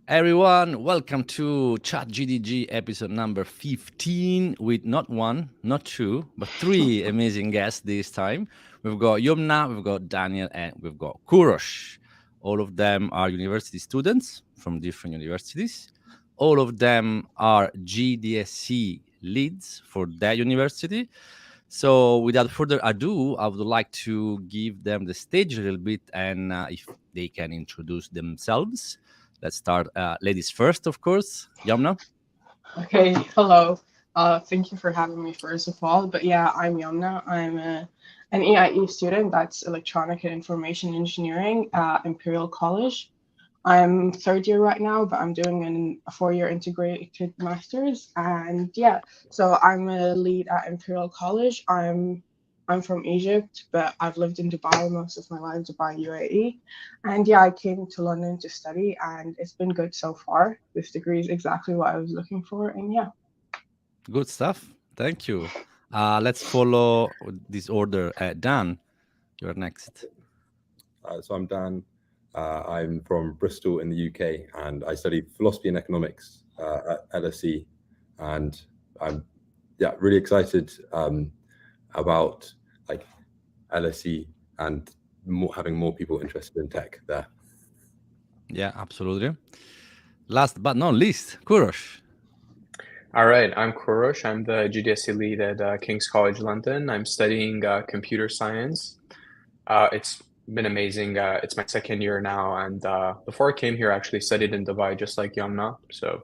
Everyone, welcome to ChatGDG episode number 15 with not one, not two, but three amazing guests this time. We've got Yomna, we've got Daniel, and we've got Kourosh. All of them are university students from different universities. All of them are GDSC leads for their university. So, without further ado, I would like to give them the stage a little bit and if they can introduce themselves. Let's start. Ladies first, of course. Yamna. Okay, hello. Thank you for having me first of all. But yeah, I'm Yomna. I'm an EIE student. That's Electronic and Information Engineering at Imperial College. I'm third year right now, but I'm doing a 4-year integrated master's. And yeah, so I'm a lead at Imperial College. I'm from Egypt, but I've lived in Dubai most of my life, Dubai, UAE. And yeah, I came to London to study, and it's been good so far. This degree is exactly what I was looking for, and yeah. Good stuff. Thank you. Let's follow this order. Dan, you're next. So I'm Dan. I'm from Bristol in the UK, and I study philosophy and economics at LSE. And I'm really excited about like LSE and having more people interested in tech there. Yeah, absolutely. Last but not least, Kourosh. All right, I'm Kourosh. I'm the GDSC lead at King's College London. I'm studying computer science. It's been amazing. It's my second year now, and before I came here, I actually studied in Dubai, just like Yomna. So,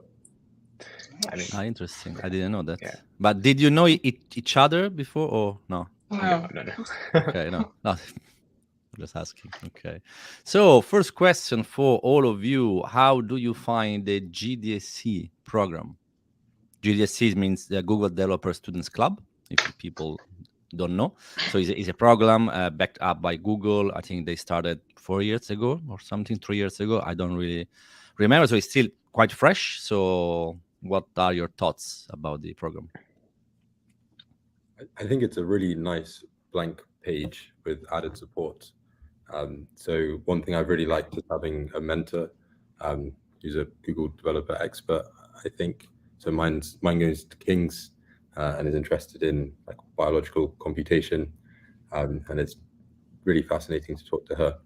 Interesting. I didn't know that. Yeah. But did you know each other before or no? No. no. Okay, no. Just asking. Okay. So, first question for all of you: how do you find the GDSC program? GDSC means the Google Developer Students Club, if people don't know. So it's a program backed up by Google. I think they started 4 years ago or something, 3 years ago. I don't really remember. So it's still quite fresh. So what are your thoughts about the program? I think it's a really nice blank page with added support. So one thing I've really liked is having a mentor who's a Google developer expert. I think so. Mine goes to King's and is interested in like biological computation, and it's really fascinating to talk to her.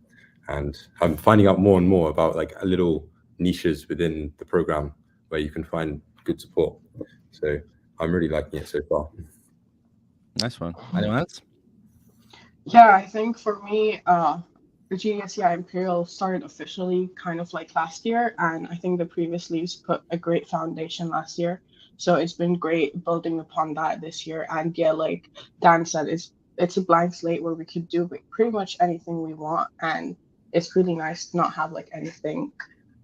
And I'm finding out more and more about like little niches within the program where you can find good support. So I'm really liking it so far. Nice one. Anyone else? Yeah, I think for me, the GDSC at Imperial started officially kind of like last year, and I think the previous leads put a great foundation last year. So it's been great building upon that this year. And yeah, like Dan said, it's a blank slate where we could do pretty much anything we want, and it's really nice to not have like anything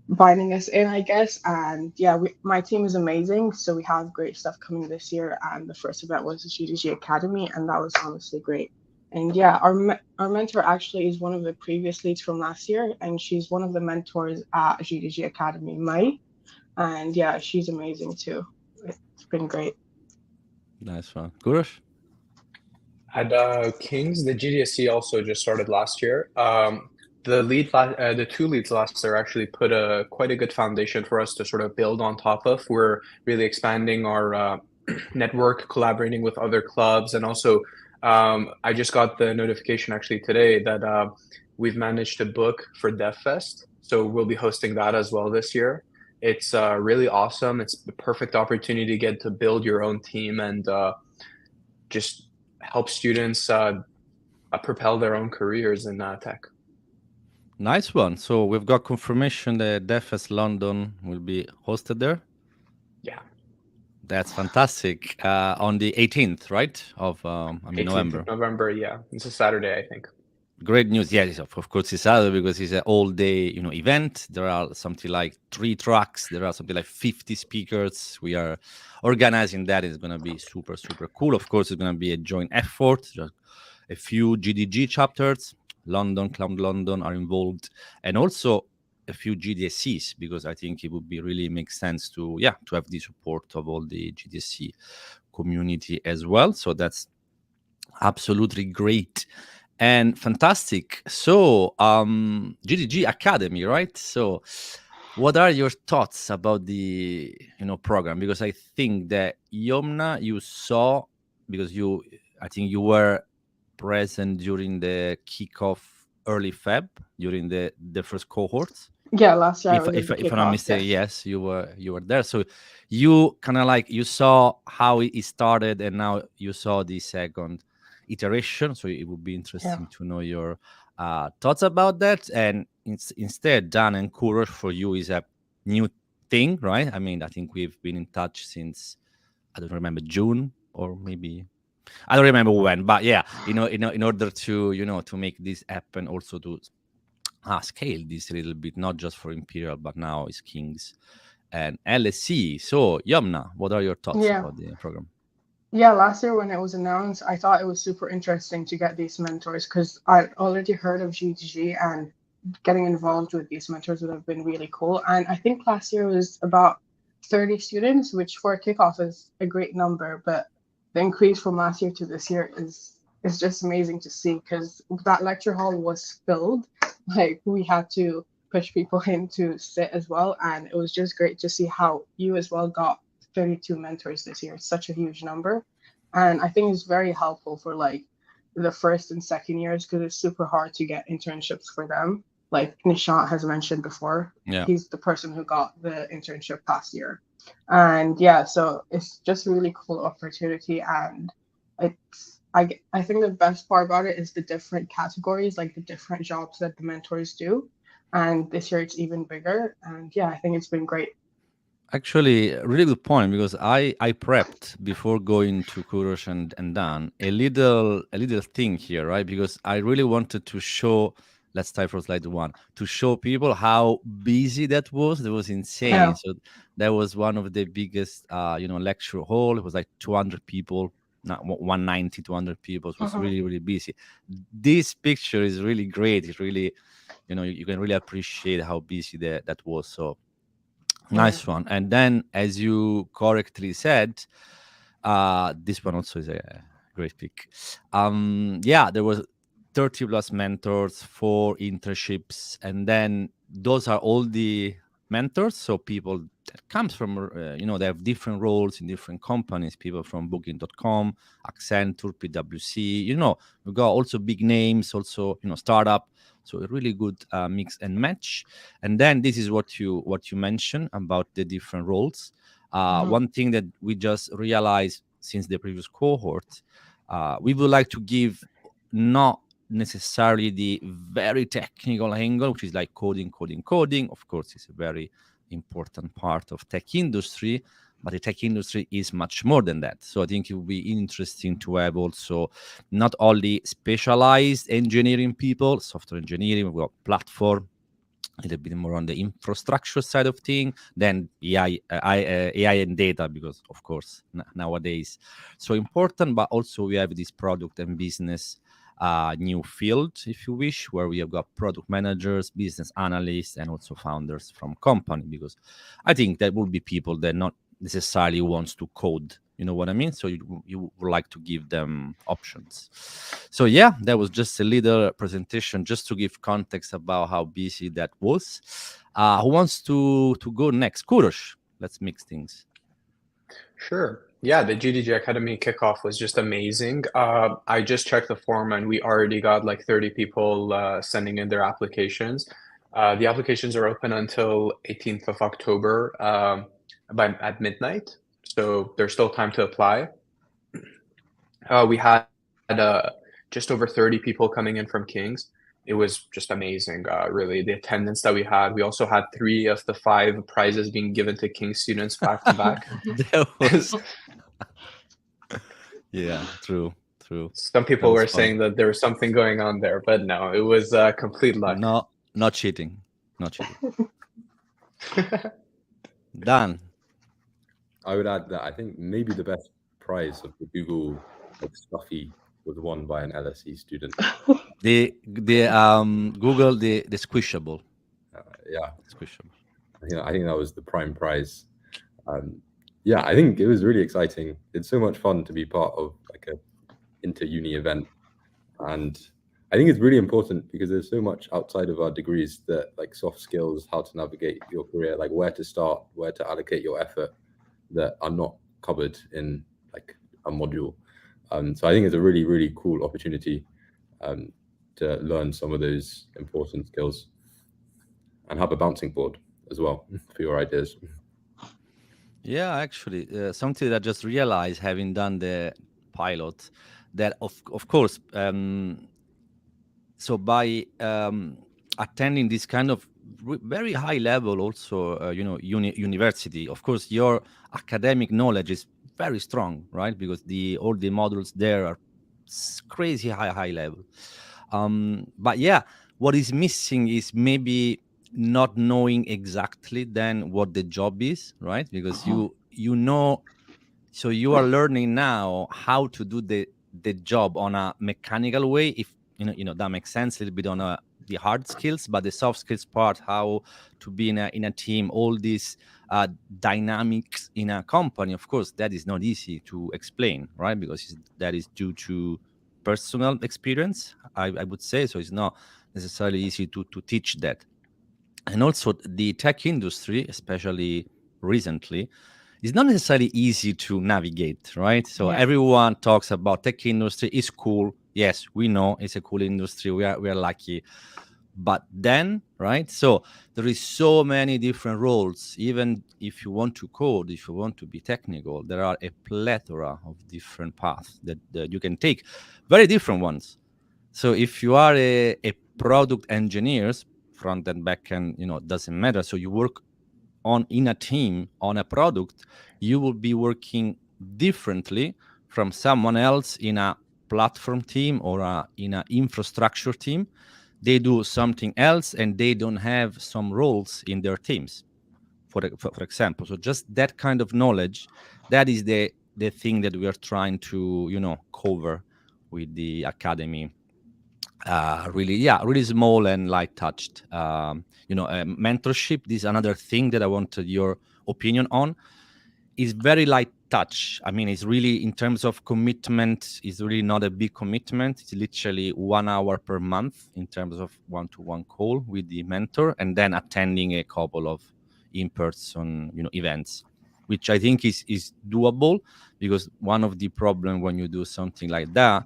binding us in, I guess. And yeah, my team is amazing, so we have great stuff coming this year. And the first event was the GDG Academy, and that was honestly great. And yeah, our mentor actually is one of the previous leads from last year, and she's one of the mentors at GDG Academy, Mai. And yeah, she's amazing too. It's been great. Nice one. Kourosh? At King's, the GDSC also just started last year. The two leads last year actually put quite a good foundation for us to sort of build on top of. We're really expanding our network, collaborating with other clubs, and also I just got the notification actually today that we've managed to book for DevFest, so we'll be hosting that as well this year. It's really awesome. It's the perfect opportunity to get to build your own team and just help students propel their own careers in tech. Nice one. So we've got confirmation that DevFest London will be hosted there. Yeah. That's fantastic. On the 18th, right? Of 18th November. of November, yeah. It's a Saturday, I think. Great news. Yes, of course it's Saturday because it's an all-day, event. There are something like 3 tracks. There are something like 50 speakers. We are organizing that. It's going to be super, super cool. Of course, it's going to be a joint effort. Just a few GDG chapters, Cloud London are involved, and also a few GDSCs, because I think it would be really make sense to have the support of all the GDSC community as well. So that's absolutely great and fantastic. So GDG Academy, right? So What are your thoughts about the program? Because I think that Yomna, you saw, because I think you were present during the kickoff early Feb during the first cohorts. Yeah, last year I If was in if the if I'm not kickoff. mistaken, Yes. yes, you were there. So you kind of like you saw how it started, and now you saw the second iteration. So it would be Yeah. interesting to know your thoughts about that. And instead, Dan and Kourosh for you is a new thing, right? I mean, I think we've been in touch since I don't remember June or maybe I don't remember when, but yeah, in order to to make this happen, also to scale this a little bit, not just for Imperial, but now it's Kings and LSE. So, Yomna, what are your thoughts Yeah. about the program? Yeah, last year when it was announced, I thought it was super interesting to get these mentors because I'd already heard of GDG, and getting involved with these mentors would have been really cool. And I think last year was about 30 students, which for a kickoff is a great number, but the increase from last year to this year is just amazing to see because that lecture hall was filled. Like we had to push people in to sit as well, and it was just great to see how you as well got 32 mentors this year. It's such a huge number. And I think it's very helpful for like the first and second years because it's super hard to get internships for them. Like Nishant has mentioned before, Yeah. he's the person who got the internship last year. And yeah, so it's just a really cool opportunity. And I think the best part about it is the different categories, like the different jobs that the mentors do. And this year it's even bigger. And yeah, I think it's been great. Actually, a really good point because I prepped before going to Kourosh and Dan a little thing here, right? Because I really wanted to show. Let's type for slide one to show people how busy that was. That was insane. Yeah. So that was one of the biggest, lecture hall. It was like 200 people, not 190, 200 people. It was really, really busy. This picture is really great. It's really, you can really appreciate how busy that was. So nice one. And then, as you correctly said, this one also is a great pick. Yeah, there was 30 plus mentors, 4 internships, and then those are all the mentors. So people that comes from, they have different roles in different companies. People from Booking.com, Accenture, PwC. We've got also big names, also startup. So a really good mix and match. And then this is what you mentioned about the different roles. One thing that we just realized since the previous cohort, we would like to give not necessarily the very technical angle, which is like coding. Of course, it's a very important part of tech industry, but the tech industry is much more than that. So I think it would be interesting to have also not only specialized engineering people, software engineering, we've got platform, a little bit more on the infrastructure side of things, then AI and data, because of course nowadays so important. But also we have this product and business new field, if you wish, where we have got product managers, business analysts, and also founders from company. Because I think that will be people that not necessarily wants to code. You know what I mean? So you would like to give them options. So yeah, that was just a little presentation just to give context about how busy that was. Who wants to go next? Kourosh, let's mix things. Sure. Yeah, the GDG Academy kickoff was just amazing. I just checked the form and we already got like 30 people sending in their applications. The applications are open until 18th of October at midnight. So there's still time to apply. We had just over 30 people coming in from Kings. It was just amazing, really, the attendance that we had. We also had 3 of the 5 prizes being given to Kings students back to back. Yeah, true. Some people were saying that there was something going on there, but no, it was complete luck. Not cheating. Dan. I would add that I think maybe the best prize of the Google Stuffy was won by an LSE student. the Google the squishable. Yeah, squishable. I think that was the prime prize. Yeah, I think it was really exciting. It's so much fun to be part of like a inter-uni event, and I think it's really important because there's so much outside of our degrees that like soft skills, how to navigate your career, like where to start, where to allocate your effort, that are not covered in like a module. So I think it's a really, really cool opportunity to learn some of those important skills and have a bouncing board as well for your ideas. Yeah, actually, something that I just realized having done the pilot, that of course, so by attending this kind of very high level, also university, of course, your academic knowledge is very strong, right? Because all the modules there are crazy high level. But yeah, what is missing is maybe not knowing exactly then what the job is, right? Because you know, so you are learning now how to do the job on a mechanical way, if that makes sense, a little bit on the hard skills, but the soft skills part, how to be in a team, all these dynamics in a company, of course that is not easy to explain, right? Because that is due to personal experience, I would say. So it's not necessarily easy to teach that. And also the tech industry, especially recently, is not necessarily easy to navigate, right? So Yeah. everyone talks about tech industry is cool. Yes, we know it's a cool industry. We are lucky. But then, right? So there is so many different roles. Even if you want to code, if you want to be technical, there are a plethora of different paths that you can take, very different ones. So if you are a product engineers, front and back end, doesn't matter. So you work in a team on a product, you will be working differently from someone else in a platform team or in an infrastructure team. They do something else and they don't have some roles in their teams, for example. So just that kind of knowledge, that is the thing that we are trying to cover with the academy. Really small and light touched. Mentorship, this is another thing that I wanted your opinion on. Is very light touch. I mean, it's really, in terms of commitment, it's really not a big commitment. It's literally 1 hour per month in terms of one-to-one call with the mentor, and then attending a couple of in-person events, which I think is doable. Because one of the problem when you do something like that,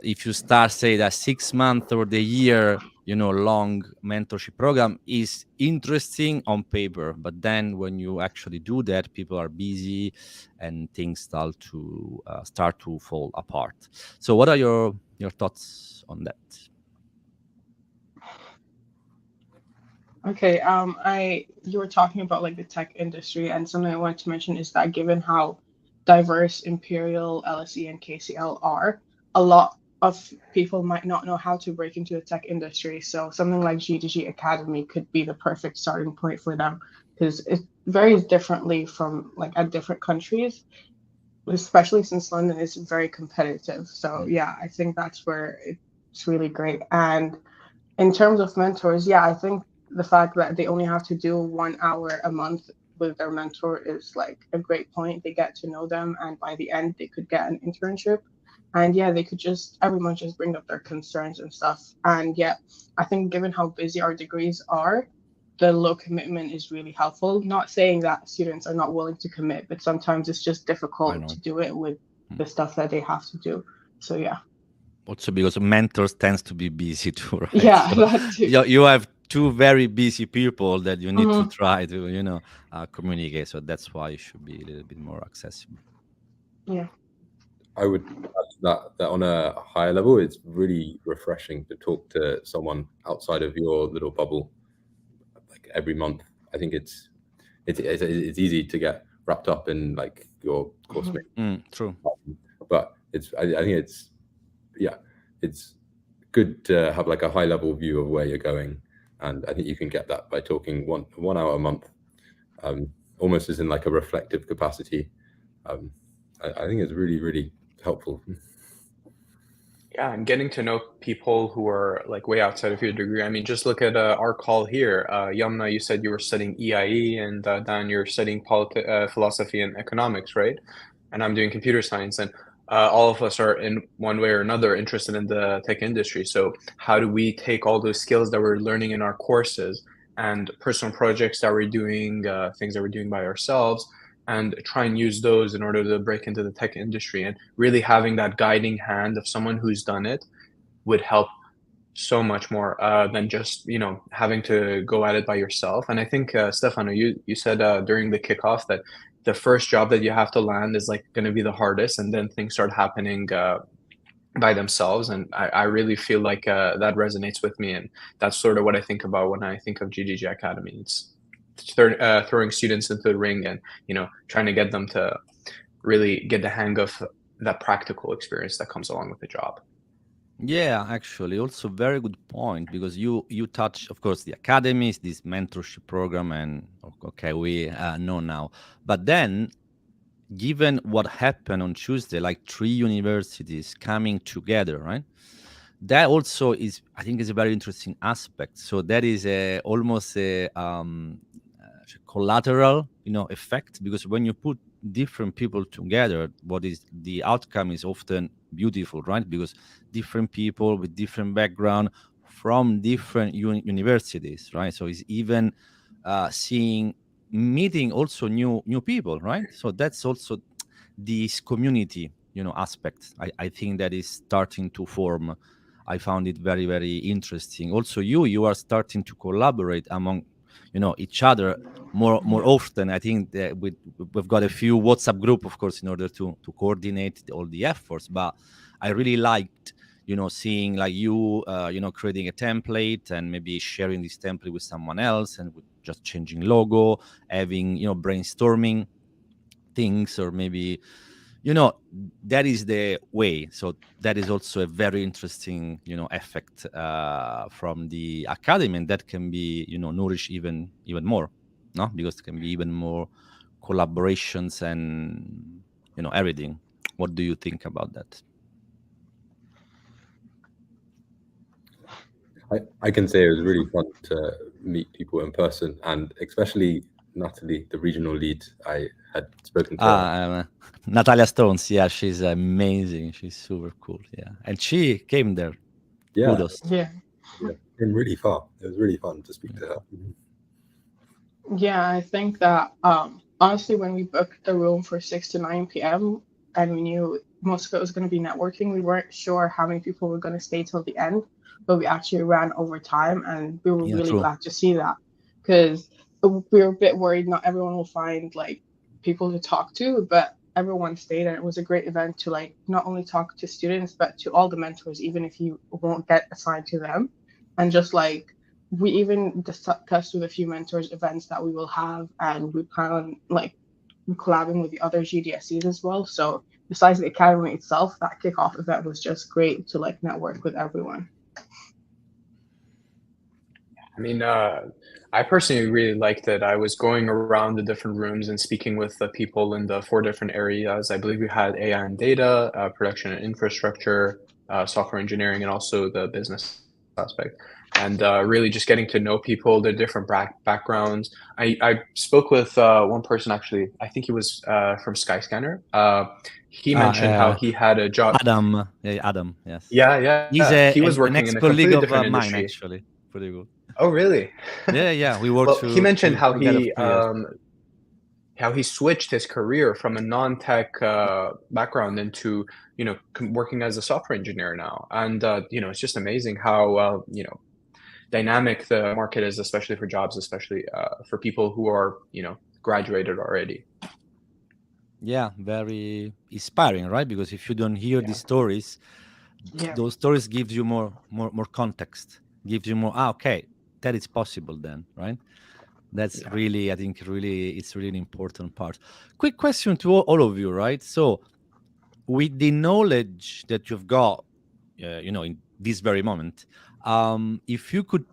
if you start, say, that 6 month or the year long mentorship program is interesting on paper, but then when you actually do that, people are busy and things start to fall apart. So what are your thoughts on that? Okay, you were talking about like the tech industry, and something I wanted to mention is that given how diverse Imperial, LSE, and KCL are, a lot of people might not know how to break into the tech industry. So something like GDG Academy could be the perfect starting point for them, because it varies differently from like at different countries, especially since London is very competitive. So yeah, I think that's where it's really great. And in terms of mentors, yeah, I think the fact that they only have to do 1 hour a month with their mentor is like a great point. They get to know them, and by the end, they could get an internship. And yeah, they could everyone just bring up their concerns and stuff. And yeah, I think given how busy our degrees are, the low commitment is really helpful. Not saying that students are not willing to commit, but sometimes it's just difficult to do it with the stuff that they have to do. So yeah. Also because mentors tends to be busy too, right? Yeah, so that too. You have two very busy people that you need to try to communicate. So that's why it should be a little bit more accessible. Yeah. I would add to that on a higher level, it's really refreshing to talk to someone outside of your little bubble, like every month. I think it's easy to get wrapped up in like your course mate. True. But I think it's good to have like a high level view of where you're going, and I think you can get that by talking 1 hour a month, almost as in like a reflective capacity. I think it's really, really helpful. Yeah, and getting to know people who are like way outside of your degree. I mean, just look at our call here. Yomna, you said you were studying EIE, and Dan, you're studying philosophy and economics, right? And I'm doing computer science. And all of us are in one way or another interested in the tech industry. So how do we take all those skills that we're learning in our courses and personal projects that we're doing, things that we're doing by ourselves, and try and use those in order to break into the tech industry? And really having that guiding hand of someone who's done it would help so much more than just having to go at it by yourself. And I think Stefano, you said during the kickoff that the first job that you have to land is like going to be the hardest, and then things start happening by themselves. And I really feel like that resonates with me, and that's sort of what I think about when I think of GDG Academy. It's throwing students into the ring and trying to get them to really get the hang of that practical experience that comes along with the job. Yeah, actually, also very good point, because you touch, of course, the academies, this mentorship program, and okay, we know now. But then, given what happened on Tuesday, like 3 universities coming together, right? That also is, I think, is a very interesting aspect. So that is almost a collateral, effect, because when you put different people together, what is the outcome is often beautiful, right? Because different people with different background from different universities, right? So it's even meeting also new people, right? So that's also this community, aspect. I think that is starting to form. I found it very, very interesting. Also, you are starting to collaborate among each other more often. I think that we've got a few WhatsApp group, of course, in order to coordinate all the efforts. But I really liked seeing like you creating a template and maybe sharing this template with someone else, and with just changing logo, having brainstorming things, or maybe that is the way. So that is also a very interesting effect from the academy, and that can be nourish even more, no, because it can be even more collaborations and everything. What do you think about that? I can say it was really fun to meet people in person, and especially Natalie, the regional lead. I had spoken to her. Natalia Stones, yeah, she's amazing. She's super cool, yeah. And she came there. Yeah. Kudos. Yeah. Came really far. It was really fun to speak to her. Yeah, I think that honestly, when we booked the room for 6 to 9 p.m. and we knew most of it was going to be networking, we weren't sure how many people were going to stay till the end, but we actually ran over time, and we were really True. glad to see that, because we were a bit worried not everyone will find like people to talk to, but everyone stayed, and it was a great event to like not only talk to students but to all the mentors, even if you won't get assigned to them, and just like we even discussed with a few mentors events that we will have, and we plan on like collabing with the other GDSCs as well. So besides the academy itself, that kickoff event was just great to like network with everyone. I mean, I personally really liked that. I was going around the different rooms and speaking with the people in the 4 different areas. I believe we had AI and data, production and infrastructure, software engineering, and also the business aspect. And really just getting to know people, their different backgrounds. I spoke with one person, actually. I think he was from Skyscanner. He mentioned how he had a job. Adam, yes. Yeah. He was working in a colleague completely of different mine, industry. actually. Pretty good. Oh, really? Yeah. We worked. Well, he mentioned how he he switched his career from a non-tech background into working as a software engineer now, and it's just amazing how dynamic the market is, especially for jobs, especially for people who are graduated already. Yeah, very inspiring, right? Because if you don't hear these stories, those stories gives you more context, gives you more. Okay, that is possible then, right? That's really, I think, it's really an important part. Quick question to all of you, right? So, with the knowledge that you've got, in this very moment, if you could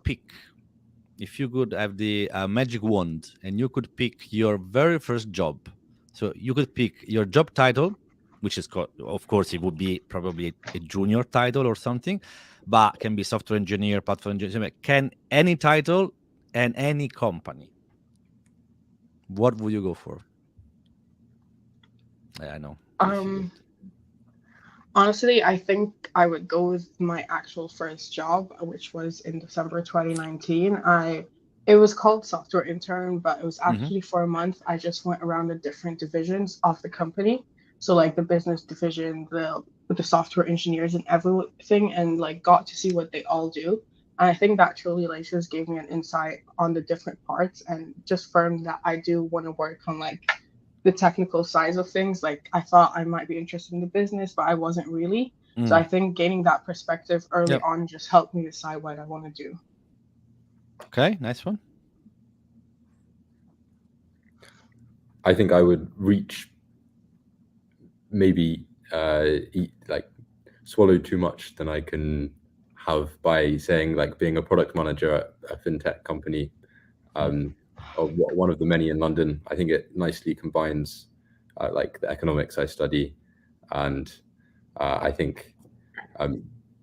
have the magic wand and you could pick your very first job, so you could pick your job title, which is, of course, it would be probably a junior title or something, but can be software engineer, platform engineer, can any title and any company. What would you go for? I know. Honestly, I think I would go with my actual first job, which was in December 2019. It was called software intern, but it was Hmm. actually for a month. I just went around the different divisions of the company. So like the business division, the software engineers and everything, and like got to see what they all do. And I think that truly like just gave me an insight on the different parts and just firmed that I do want to work on like the technical sides of things. Like I thought I might be interested in the business, but I wasn't really. So I think gaining that perspective early Yep. on just helped me decide what I want to do. Okay, nice one. I think I would reach maybe eat like swallow too much than I can have by saying like being a product manager at a fintech company, or one of the many in London. I think it nicely combines like the economics I study, and I think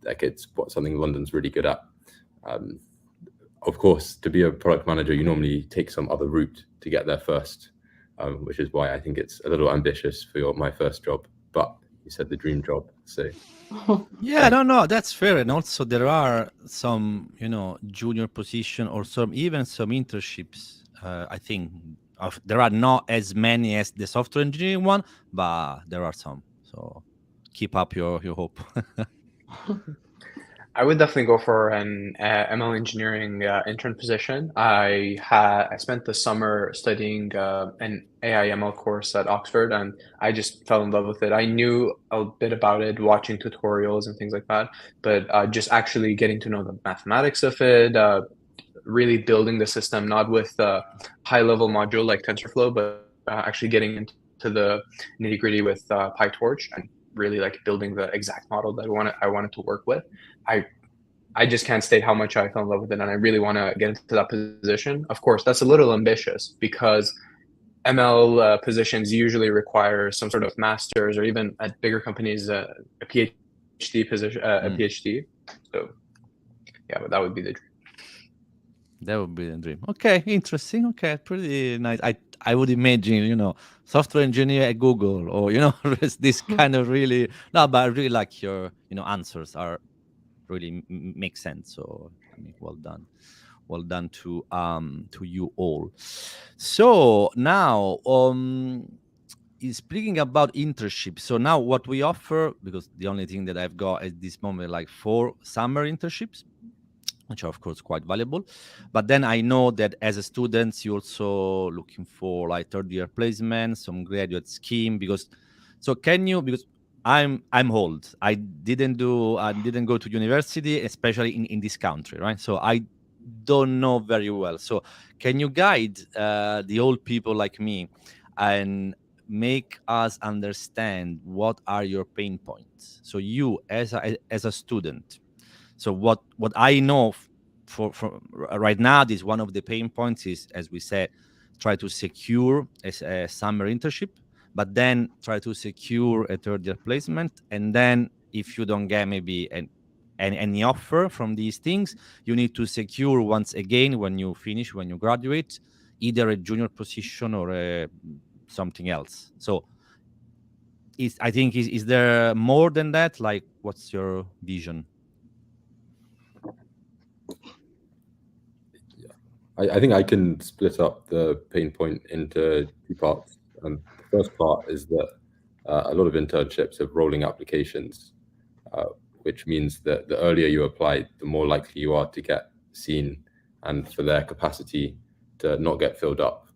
like it's something London's really good at. Of course, to be a product manager, you normally take some other route to get there first, which is why I think it's a little ambitious for my first job. But you said the dream job, so Yeah, I don't know. That's fair. And also there are some, junior position or even some internships. I think there are not as many as the software engineering one, but there are some. So keep up your hope. I would definitely go for an ML engineering intern position. I spent the summer studying an AI ML course at Oxford, and I just fell in love with it. I knew a bit about it, watching tutorials and things like that, but just actually getting to know the mathematics of it, really building the system, not with a high-level module like TensorFlow, but actually getting into the nitty-gritty with PyTorch and really like building the exact model that I wanted to work with. I just can't state how much I fell in love with it, and I really want to get into that position. Of course, that's a little ambitious because ML positions usually require some sort of master's, or even at bigger companies, a PhD position, a PhD. So, yeah, but that would be the dream. That would be the dream. Okay, interesting. Okay, pretty nice. I would imagine, software engineer at Google, or this kind of really. No, but I really like your answers are really make sense. So I mean, well done to you all. So now speaking about internship. So now what we offer, because the only thing that I've got at this moment like 4 summer internships, which are of course quite valuable. But then I know that as a student, you're also looking for like third year placement, some graduate scheme. Because so can you, because I'm old. I didn't go to university, especially in this country, right? So I don't know very well. So can you guide the old people like me and make us understand what are your pain points? So you as a student, so what I know for right now, this one of the pain points is, as we said, try to secure a summer internship, but then try to secure a third year placement, and then if you don't get maybe any offer from these things, you need to secure once again when you graduate, either a junior position or something else. So I think is there more than that? Like, what's your vision? I think I can split up the pain point into 2 parts. The first part is that a lot of internships have rolling applications, which means that the earlier you apply, the more likely you are to get seen and for their capacity to not get filled up.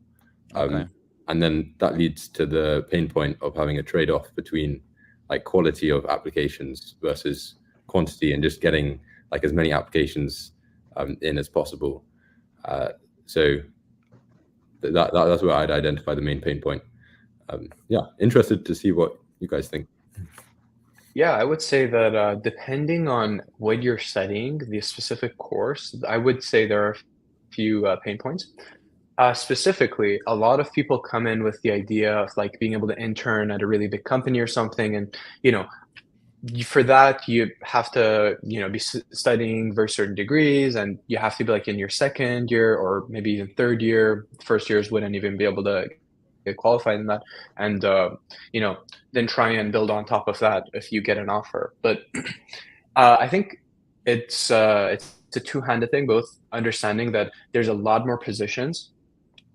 Okay. And then that leads to the pain point of having a trade-off between like quality of applications versus quantity, and just getting like as many applications in as possible. So that's where I'd identify the main pain point. Yeah, interested to see what you guys think. Yeah, I would say that depending on what you're studying, the specific course, I would say there are a few pain points. Specifically, a lot of people come in with the idea of like being able to intern at a really big company or something, and for that you have to be studying very certain degrees, and you have to be like in your second year or maybe even third year. First years wouldn't even be able to get qualified in that, and then try and build on top of that if you get an offer. But I think it's a two-handed thing, both understanding that there's a lot more positions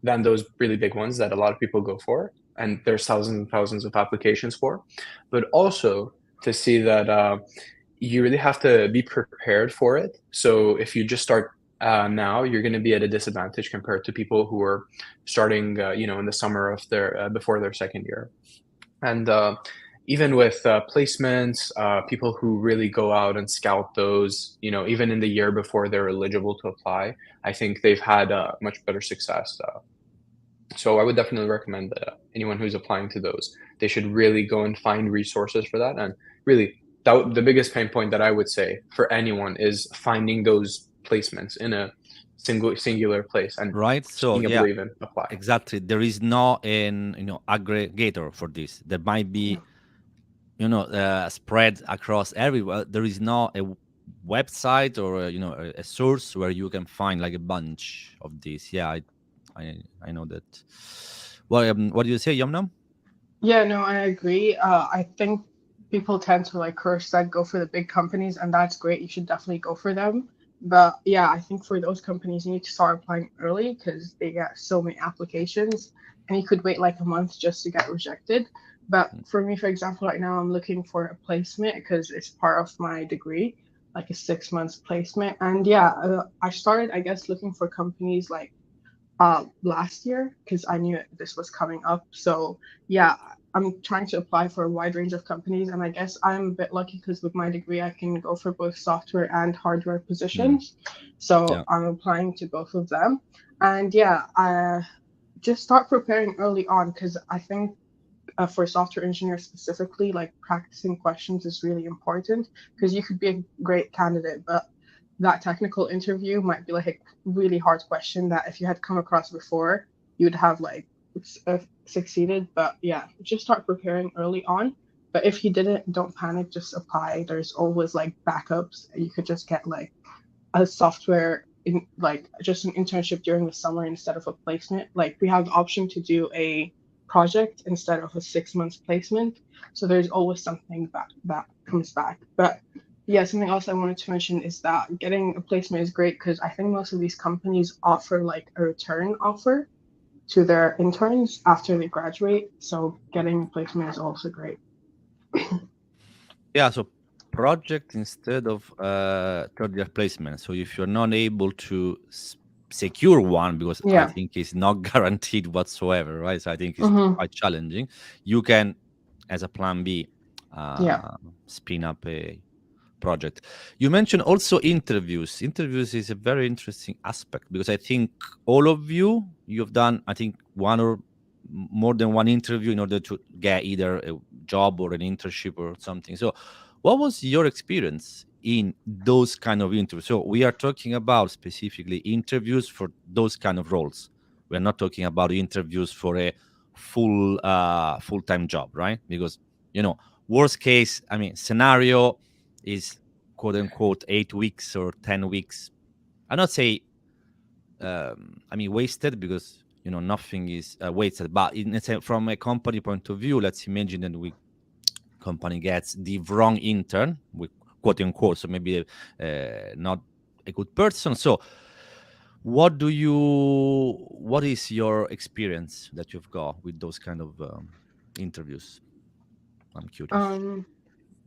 than those really big ones that a lot of people go for, and there's thousands and thousands of applications for, but also to see that you really have to be prepared for it. So if you just start now, you're going to be at a disadvantage compared to people who are starting, in the summer of their before their second year. And even with placements, people who really go out and scout those, even in the year before they're eligible to apply, I think they've had much better success. So I would definitely recommend that anyone who's applying to those, they should really go and find resources for that. And really, the biggest pain point that I would say for anyone is finding those placements in a singular place and Right. So being able to even apply. exactly. There is no an aggregator for this. There might be spread across everywhere. There is not a website or a source where you can find like a bunch of this. Yeah, I know that. Well, what do you say, Yomna? Yeah, no, I agree. I think people tend to, like Kourosh said, go for the big companies, and that's great. You should definitely go for them. But yeah, I think for those companies, you need to start applying early because they get so many applications, and you could wait like a month just to get rejected. But for me, for example, right now I'm looking for a placement because it's part of my degree, like a 6 months placement. And yeah, I started, I guess, looking for companies like last year because I knew this was coming up. So yeah, I'm trying to apply for a wide range of companies, and I guess I'm a bit lucky because with my degree I can go for both software and hardware positions. So Yeah. I'm applying to both of them, and yeah, I just start preparing early on because I think for software engineers specifically, like practicing questions is really important because you could be a great candidate, but that technical interview might be like a really hard question that if you had come across before, you'd have like succeeded. But yeah, just start preparing early on. But if you didn't, don't panic, just apply. There's always like backups. You could just get like a software in like just an internship during the summer instead of a placement. Like we have the option to do a project instead of a 6 months placement. So there's always something that comes back. But yeah, something else I wanted to mention is that getting a placement is great because I think most of these companies offer like a return offer to their interns after they graduate. So getting a placement is also great. Yeah, so project instead of third year placement. So if you're not able to secure one, because I Yeah. think it's not guaranteed whatsoever, right? So I think it's Mhm. quite challenging. You can, as a plan B, Yeah. spin up a project. You mentioned also interviews. Interviews is a very interesting aspect because I think all of you've done, I think, one or more than one interview in order to get either a job or an internship or something. So what was your experience in those kind of interviews? So we are talking about specifically interviews for those kind of roles. We're not talking about interviews for a full-time job, right? Because worst case, I mean, scenario is quote unquote 8 weeks or 10 weeks. I not say wasted because nothing is wasted, but from a company point of view, let's imagine that company gets the wrong intern, with quote unquote, so maybe not a good person. So what is your experience that you've got with those kind of interviews? I'm curious.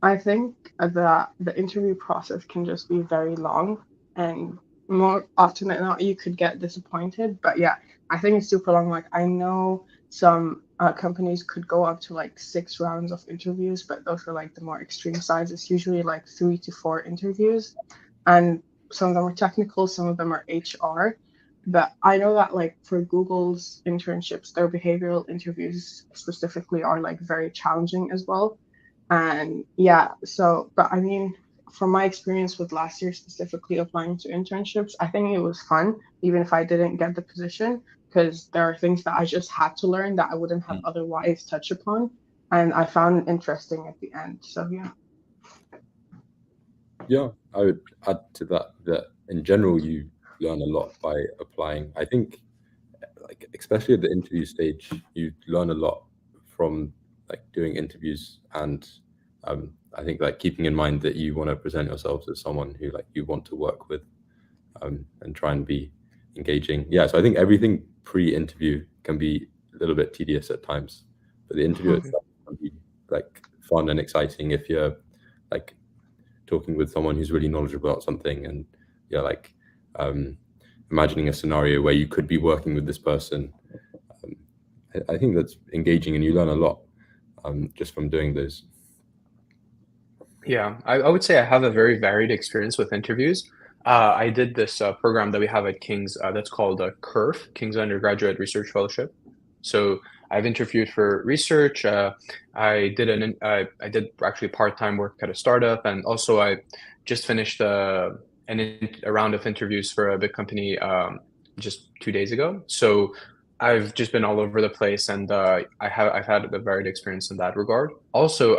I think that the interview process can just be very long, and more often than not, you could get disappointed. But yeah, I think it's super long. Like I know some companies could go up to like 6 rounds of interviews, but those are like the more extreme sides. It's usually like 3 to 4 interviews, and some of them are technical, some of them are HR. But I know that like for Google's internships, their behavioral interviews specifically are like very challenging as well. And yeah, so, but I mean, from my experience with last year specifically applying to internships, I think it was fun, even if I didn't get the position, because there are things that I just had to learn that I wouldn't have otherwise touched upon. And I found it interesting at the end. So yeah. Yeah, I would add to that in general, you learn a lot by applying. I think like especially at the interview stage, you learn a lot from like doing interviews, and I think like keeping in mind that you want to present yourselves as someone who like you want to work with, and try and be engaging. Yeah, so I think everything pre-interview can be a little bit tedious at times, but the interview itself can be like fun and exciting if you're like talking with someone who's really knowledgeable about something, and you're like imagining a scenario where you could be working with this person. I think that's engaging, and you learn a lot just from doing those. Yeah, I would say I have a very varied experience with interviews. I did this program that we have at King's that's called KURF, King's Undergraduate Research Fellowship. So I've interviewed for research. I did actually part-time work at a startup, and also I just finished a round of interviews for a big company just 2 days ago. So I've just been all over the place, and I've had a varied experience in that regard. Also,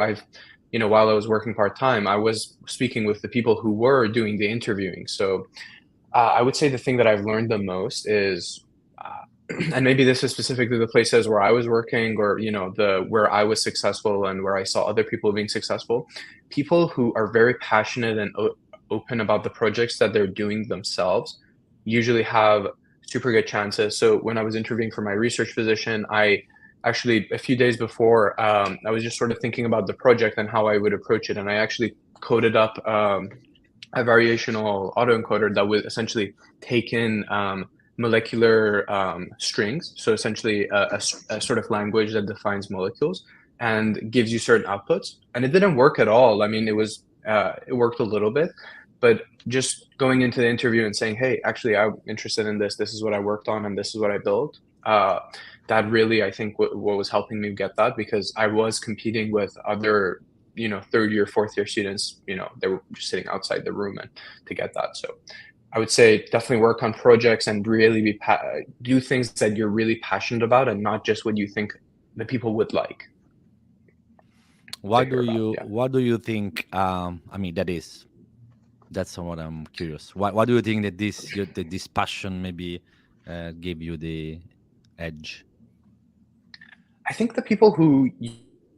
while I was working part-time, I was speaking with the people who were doing the interviewing. So I would say the thing that I've learned the most is, and maybe this is specific to the places where I was working, or where I was successful and where I saw other people being successful, people who are very passionate and open about the projects that they're doing themselves usually have super good chances. So when I was interviewing for my research position, I actually, a few days before, I was just sort of thinking about the project and how I would approach it. And I actually coded up a variational autoencoder that would essentially take in molecular strings. So essentially a sort of language that defines molecules and gives you certain outputs. And it didn't work at all. I mean, it worked a little bit, but just going into the interview and saying, hey, actually, I'm interested in this. This is what I worked on, and this is what I built. That really, I think, what was helping me get that, because I was competing with other, third year, fourth year students, they were just sitting outside the room and to get that. So I would say definitely work on projects and really do things that you're really passionate about, and not just what you think the people would like. Why do you think? That's what I'm curious. Why do you think that this passion maybe gave you the edge? I think the people who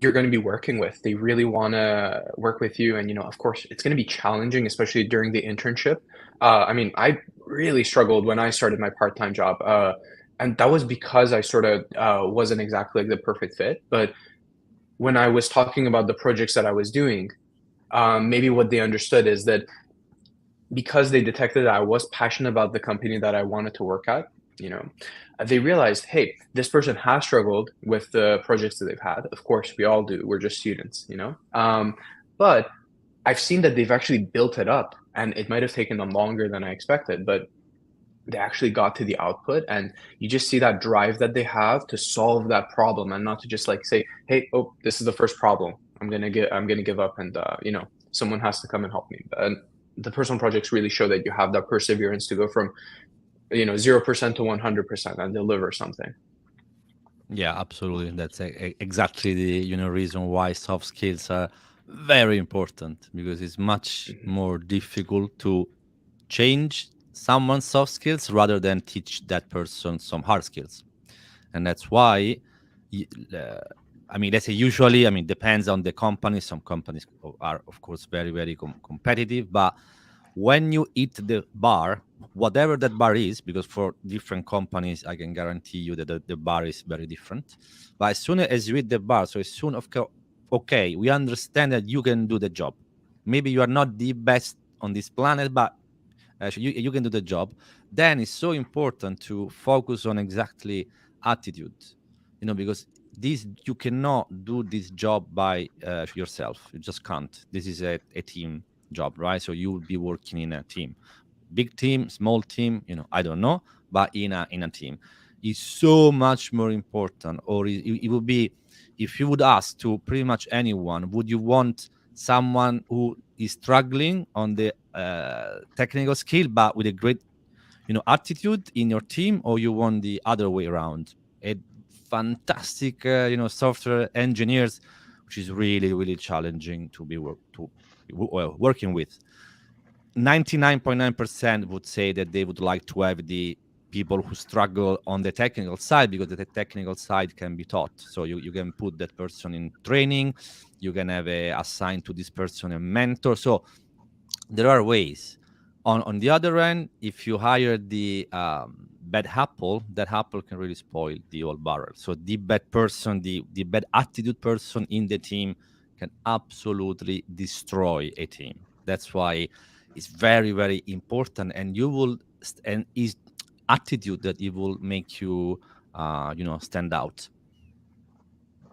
you're going to be working with, they really want to work with you. And, of course, it's going to be challenging, especially during the internship. I really struggled when I started my part-time job. And that was because I sort of wasn't exactly like the perfect fit. But when I was talking about the projects that I was doing, maybe what they understood is that because they detected that I was passionate about the company that I wanted to work at, they realized, hey, this person has struggled with the projects that they've had. Of course, we all do. We're just students, but I've seen that they've actually built it up, and it might have taken them longer than I expected, but they actually got to the output, and you just see that drive that they have to solve that problem, and not to just like say, hey, oh, this is the first problem. I'm gonna give up, and someone has to come and help me. And the personal projects really show that you have that perseverance to go from 0% to 100% and deliver something. Yeah, absolutely. That's exactly the reason why soft skills are very important, because it's much more difficult to change someone's soft skills rather than teach that person some hard skills. And that's why let's say usually, depends on the company. Some companies are, of course, very, very competitive, but when you hit the bar, whatever that bar is, because for different companies, I can guarantee you that the bar is very different. But as soon as you hit the bar, so as soon okay, we understand that you can do the job. Maybe you are not the best on this planet, but you can do the job. Then it's so important to focus on exactly attitude, because you cannot do this job by yourself. You just can't. This is a team job, right? So you will be working in a team, big team, small team, I don't know, but in a team is so much more important. Or it would be, if you would ask to pretty much anyone, would you want someone who is struggling on the technical skill but with a great attitude in your team, or you want the other way around, a fantastic software engineers, which is really, really challenging to be working with? 99.9% would say that they would like to have the people who struggle on the technical side, because the technical side can be taught. So you can put that person in training, you can have assigned to this person a mentor. So there are ways. On the other end, if you hire the bad apple, that apple can really spoil the whole barrel. So the bad person, the bad attitude person in the team can absolutely destroy a team. That's why it's very, very important, and you will and is attitude that it will make you stand out.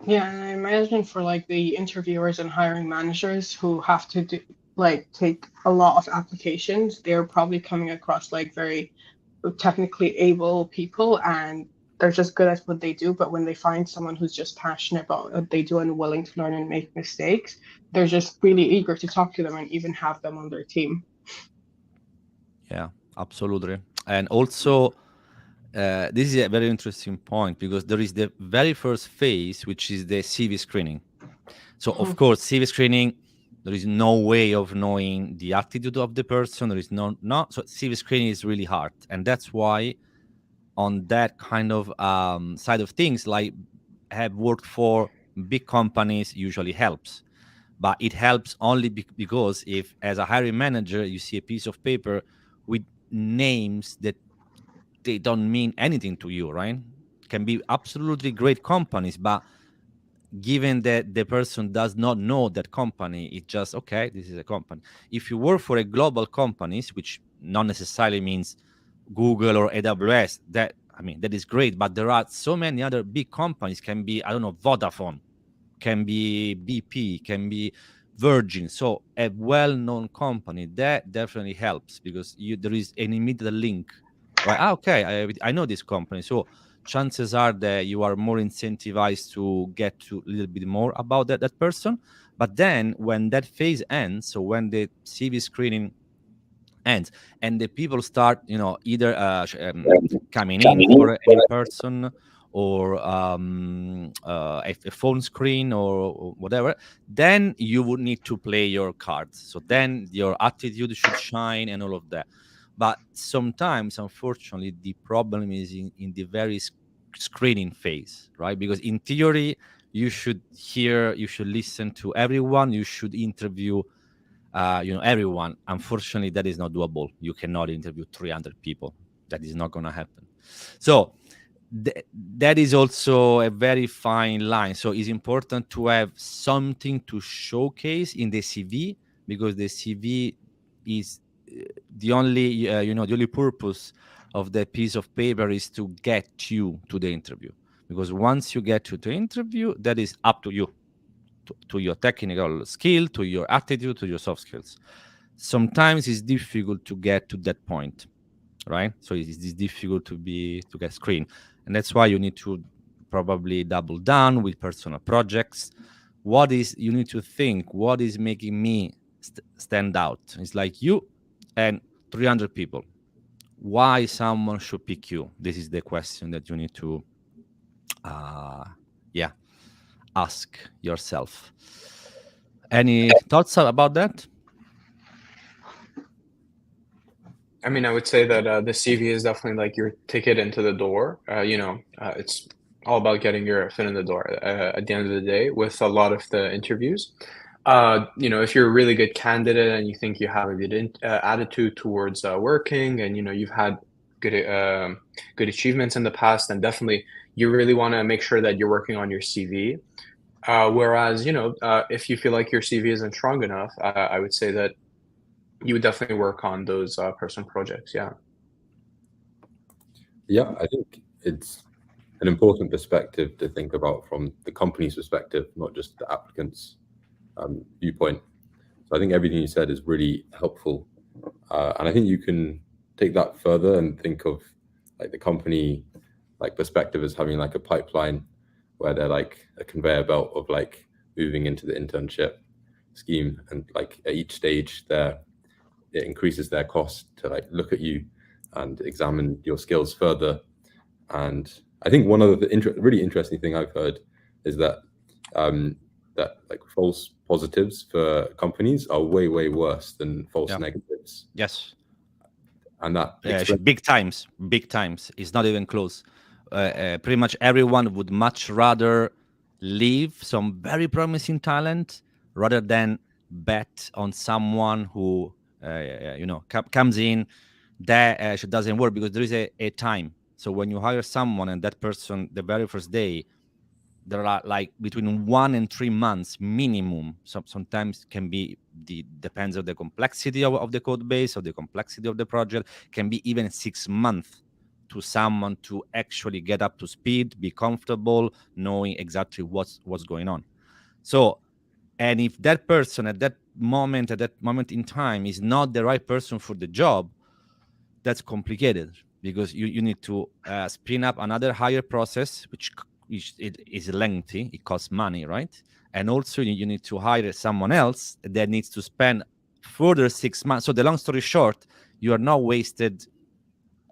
Yeah, and I imagine for like the interviewers and hiring managers who have to do like take a lot of applications, they're probably coming across like very technically able people, and they're just good at what they do. But when they find someone who's just passionate about what they do and willing to learn and make mistakes, they're just really eager to talk to them and even have them on their team. Yeah, absolutely. And also, this is a very interesting point, because there is the very first phase, which is the CV screening. So, of course, CV screening, there is no way of knowing the attitude of the person. There is no. So CV screening is really hard. And that's why on that kind of side of things, like have worked for big companies usually helps. But it helps only because if, as a hiring manager, you see a piece of paper with names that they don't mean anything to you, right? Can be absolutely great companies, but given that the person does not know that company, it's just, okay, this is a company. If you work for a global companies, which not necessarily means Google or AWS, that is great, but there are so many other big companies. Can be, I don't know, Vodafone, can be BP, can be Virgin. So a well-known company, that definitely helps, because there is an immediate link, right? Okay, I know this company. So chances are that you are more incentivized to get to a little bit more about that person. But then when that phase ends, so when the CV screening ends and the people start, either coming in for an in-person or a phone screen or whatever, then you would need to play your cards. So then your attitude should shine and all of that. But sometimes, unfortunately, the problem is in the very screening phase, right? Because in theory, you should listen to everyone, you should interview everyone. Unfortunately, that is not doable. You cannot interview 300 people. That is not going to happen. So that is also a very fine line. So it's important to have something to showcase in the CV, because the CV is the only the only purpose of the piece of paper is to get you to the interview. Because once you get to the interview, that is up to you, to your technical skill, to your attitude, to your soft skills. Sometimes it's difficult to get to that point, right? So it's difficult to get screened, and that's why you need to probably double down with personal projects. You need to think, what is making me stand out? It's like you and 300 people. Why someone should pick you? This is the question that you need to ask yourself. Any thoughts about that? I mean, I would say that the CV is definitely like your ticket into the door. It's all about getting your foot in the door at the end of the day with a lot of the interviews. If you're a really good candidate and you think you have a good attitude towards working, and you've had good achievements in the past, then definitely you really want to make sure that you're working on your CV. Whereas, if you feel like your CV isn't strong enough, I would say that you would definitely work on those personal projects. Yeah. Yeah, I think it's an important perspective to think about from the company's perspective, not just the applicant's viewpoint. So I think everything you said is really helpful. And I think you can take that further and think of like the company perspective as having like a pipeline where they're like a conveyor belt of like moving into the internship scheme, and like at each stage it increases their cost to like look at you and examine your skills further. And I think one of the really interesting thing I've heard is that that like false positives for companies are way worse than false negatives. Yes. And that big times. It's not even close. Pretty much everyone would much rather leave some very promising talent rather than bet on someone who comes in that actually doesn't work, because there is a time. So when you hire someone and that person the very first day, there are like between 1 and 3 months minimum. Sometimes can be depends on the complexity of the code base, or the complexity of the project, can be even 6 months to someone to actually get up to speed, be comfortable, knowing exactly what's going on. So, and if that person at that moment in time is not the right person for the job, that's complicated, because you need to spin up another hire process, which it is lengthy, it costs money, right? And also you need to hire someone else that needs to spend further 6 months. So the long story short, you are not wasted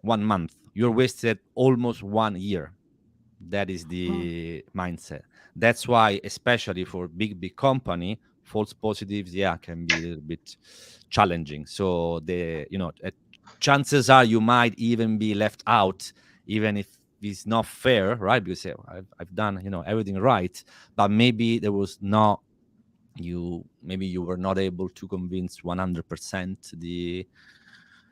1 month, you're wasted almost 1 year. That is the mindset. That's why, especially for big company, false positives, can be a little bit challenging. So chances are you might even be left out, even if it's not fair, right? Because I've done everything right, but maybe there was not maybe you were not able to convince 100% the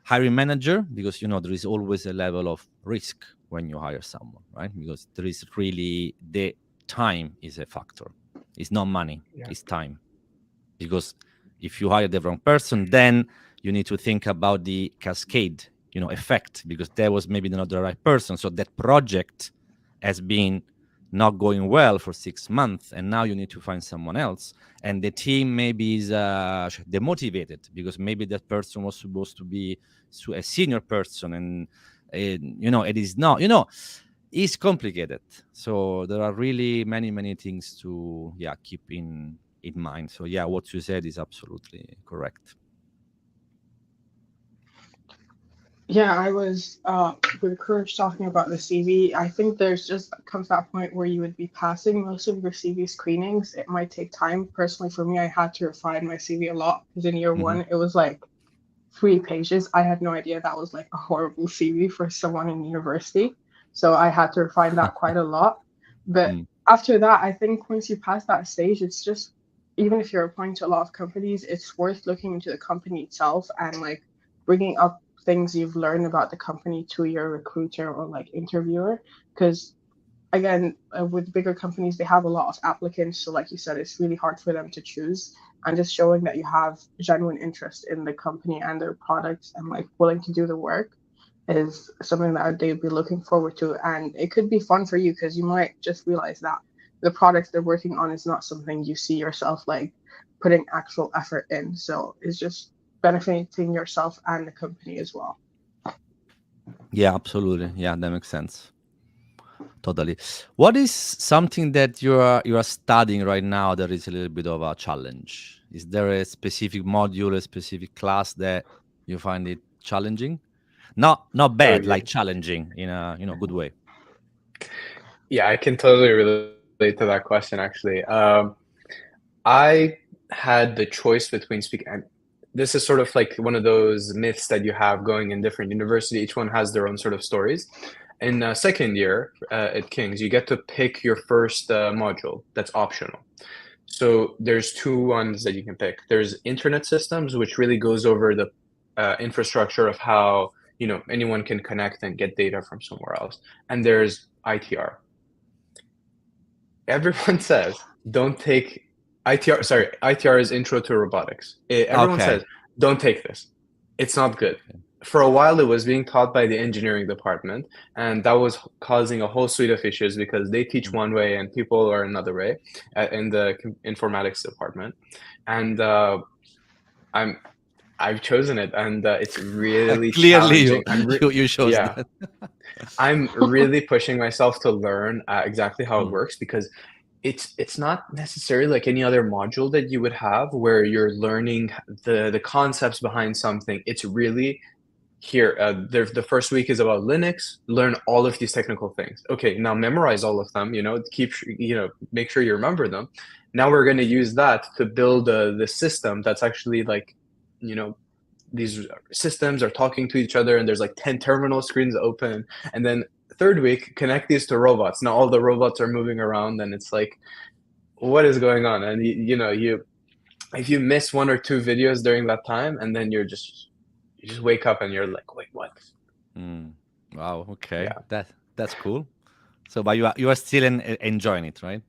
hiring manager, because there is always a level of risk when you hire someone, right? Because there is really, the time is a factor. It's not money, it's time. Because if you hire the wrong person, then you need to think about the cascade effect, because there was maybe not the right person, so that project has been not going well for 6 months, and now you need to find someone else, and the team maybe is demotivated, because maybe that person was supposed to be a senior person, and it is not. It's complicated. So there are really many things to keep in mind. So what you said is absolutely correct. Yeah, I was with Kourosh talking about the CV. I think there's just comes that point where you would be passing most of your CV screenings. It might take time. Personally, for me, I had to refine my CV a lot, because in year one, it was like 3 pages. I had no idea that was like a horrible CV for someone in university. So I had to refine that quite a lot. But after that, I think once you pass that stage, it's just, even if you're applying to a lot of companies, it's worth looking into the company itself and like bringing up things you've learned about the company to your recruiter or like interviewer. Because again, with bigger companies, they have a lot of applicants. So like you said, it's really hard for them to choose. And just showing that you have genuine interest in the company and their products and like willing to do the work is something that they'd be looking forward to. And it could be fun for you, because you might just realize that the products they're working on is not something you see yourself like putting actual effort in. So it's just benefiting yourself and the company as well. Yeah, absolutely. Yeah, that makes sense. Totally. What is something that you are studying right now that is a little bit of a challenge? Is there a specific module, a specific class that you find it challenging? Not bad, like challenging in a good way. Yeah, I can totally relate to that question, actually. I had the choice between speaking. This is sort of like one of those myths that you have going in different universities. Each one has their own sort of stories. In second year at King's, you get to pick your first module that's optional. So there's 2 ones that you can pick. There's internet systems, which really goes over the infrastructure of how anyone can connect and get data from somewhere else. And there's ITR. Everyone says don't take ITR. Sorry, ITR is Intro to Robotics. Everyone says don't take this. It's not good. For a while, it was being taught by the engineering department, and that was causing a whole suite of issues, because they teach one way and people are another way in the informatics department. And I've chosen it, and it's really clearly challenging. you chose that. I'm really pushing myself to learn exactly how it works, because it's not necessarily like any other module that you would have where you're learning the concepts behind something. It's really here. The first week is about Linux. Learn all of these technical things. Okay, now memorize all of them. Make sure you remember them. Now we're going to use that to build the system that's actually like, these systems are talking to each other, and there's like 10 terminal screens open. And then third week, connect these to robots. Now all the robots are moving around, and it's like, what is going on? And if you miss one or two videos during that time, and then you just wake up and you're like, wait, what? Wow. Okay. Yeah. That's cool. So, but you are still enjoying it, right?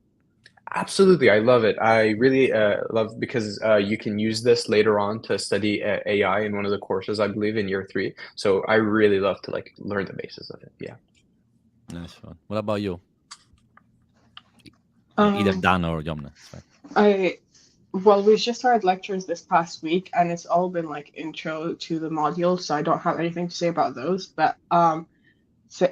Absolutely, I love it. I really love because you can use this later on to study AI in one of the courses, I believe, in year 3. So I really love to like learn the basis of it. Yeah. Nice one. What about you? Either Dan or Yomna. Well, we just started lectures this past week, and it's all been like intro to the modules, so I don't have anything to say about those. But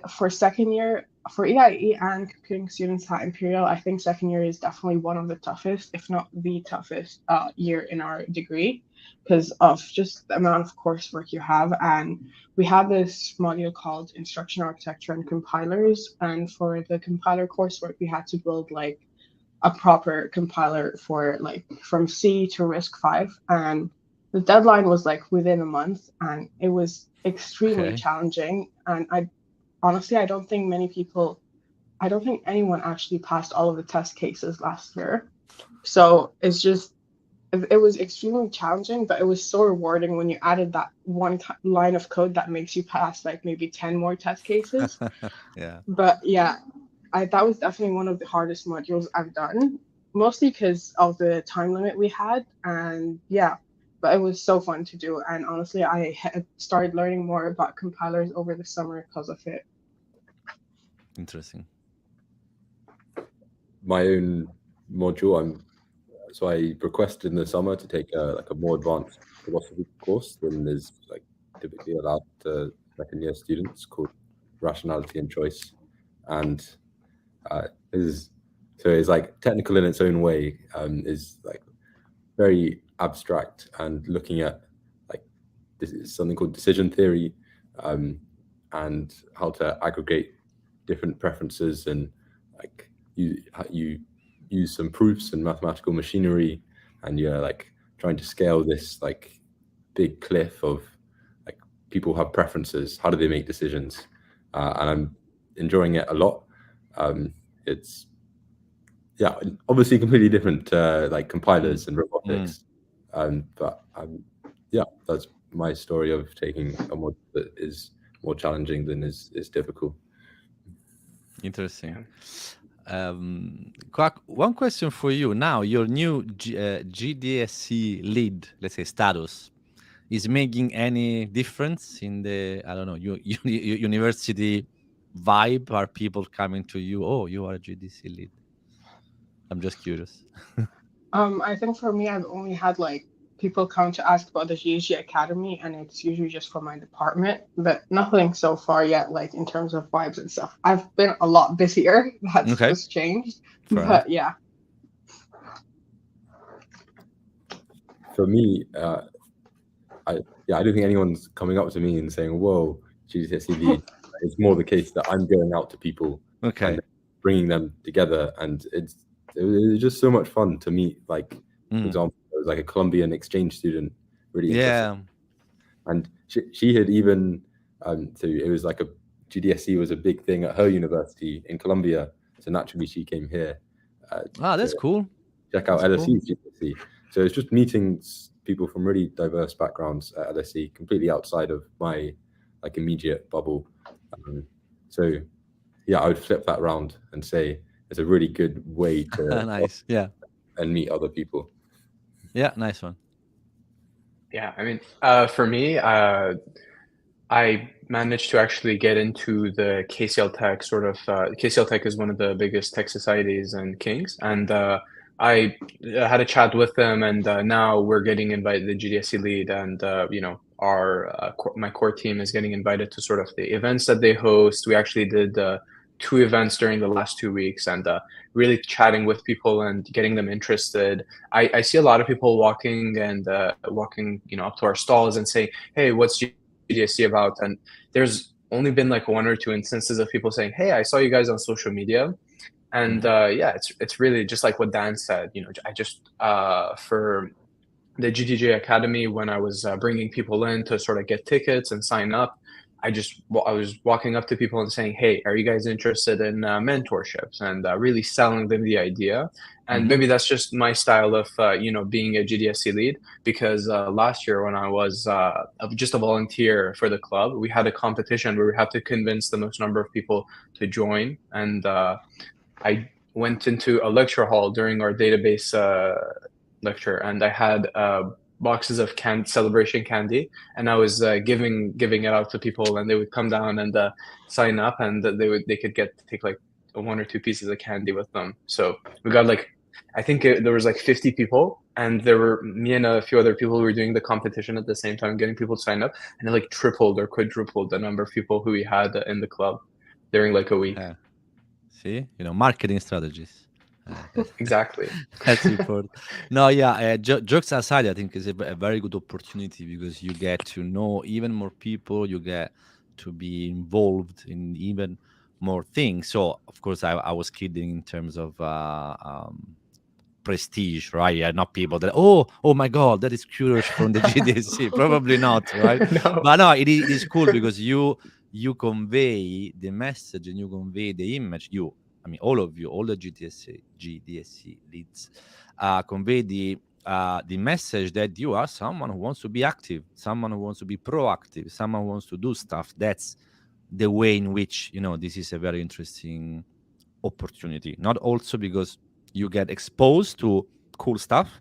for second year, for EIE and computing students at Imperial, I think second year is definitely one of the toughest, if not the toughest, year in our degree, because of just the amount of coursework you have. And we have this module called Instruction Architecture and Compilers, and for the compiler coursework, we had to build like a proper compiler for like from C to RISC-V, and the deadline was like within a month, and it was extremely challenging. And honestly, I don't think anyone actually passed all of the test cases last year. So it was extremely challenging, but it was so rewarding when you added that one line of code that makes you pass like maybe 10 more test cases. Yeah. But yeah, that was definitely one of the hardest modules I've done, mostly because of the time limit we had. And yeah, but it was so fun to do. And honestly, I started learning more about compilers over the summer because of it. Interesting. My own module, I requested in the summer to take a more advanced philosophy course than is like typically allowed to second year students, called Rationality and Choice. And it's like technical in its own way, is like very abstract, and looking at like this is something called decision theory, and how to aggregate different preferences, and like you use some proofs and mathematical machinery, and you're like trying to scale this like big cliff of like people have preferences, how do they make decisions, and I'm enjoying it a lot. It's obviously completely different like compilers and robotics, but yeah, that's my story of taking a module that is more challenging than is difficult. Interesting. Kwak, one question for you now. Your new GDSC lead, let's say, status, is making any difference in the, I don't know, university vibe? Are people coming to you, oh, you are a GDC lead? I'm just curious. I think for me, I've only had like people come to ask about the GDG Academy, and it's usually just for my department, but nothing so far yet, like in terms of vibes and stuff. I've been a lot busier. That's just changed. But yeah. For me, I don't think anyone's coming up to me and saying, whoa, GDSC lead. It's more the case that I'm going out to people and bringing them together, and it was just so much fun to meet, like, for example, there was like a Colombian exchange student, really interesting. And she had even, so it was like a GDSC was a big thing at her university in Colombia, so naturally she came here. That's cool. Check out LSE's GDSC. So it's just meeting people from really diverse backgrounds at LSE, completely outside of my like immediate bubble. So yeah, I would flip that around and say it's a really good way to and meet other people. Yeah, nice one. Yeah, I mean, for me, I managed to actually get into the KCL Tech sort of. KCL Tech is one of the biggest tech societies in Kings, and I had a chat with them, and now we're getting invited. The GDSC lead and my core team is getting invited to sort of the events that they host. We actually did 2 events during the last 2 weeks, and really chatting with people and getting them interested. I see a lot of people walking up to our stalls and saying, "Hey, what's GDSC about?" And there's only been like 1 or 2 instances of people saying, "Hey, I saw you guys on social media." And it's really just like what Dan said. I just for the GDG Academy, when I was bringing people in to sort of get tickets and sign up, I was walking up to people and saying, "Hey, are you guys interested in mentorships?" And really selling them the idea. And maybe that's just my style of being a GDSC lead, because last year when I was just a volunteer for the club, we had a competition where we had to convince the most number of people to join. And I went into a lecture hall during our database lecture, and I had boxes of celebration candy, and I was giving it out to people, and they would come down and sign up, and they could take like 1 or 2 pieces of candy with them. So we got like, I think there was like 50 people, and there were me and a few other people who were doing the competition at the same time, getting people to sign up, and it like tripled or quadrupled the number of people who we had in the club during like a week. See, marketing strategies. Exactly. That's important. No, yeah. Jokes aside, I think it's a very good opportunity, because you get to know even more people. You get to be involved in even more things. So, of course, I was kidding in terms of prestige, right? Yeah, not people that oh my God, that is Kourosh from the GDSC. Probably not, right? No. But no, it is cool, because you convey the message and you convey the image. All of you, all the GDSC leads, convey the message that you are someone who wants to be active, someone who wants to be proactive, someone who wants to do stuff. That's the way in which, this is a very interesting opportunity. Not also because you get exposed to cool stuff,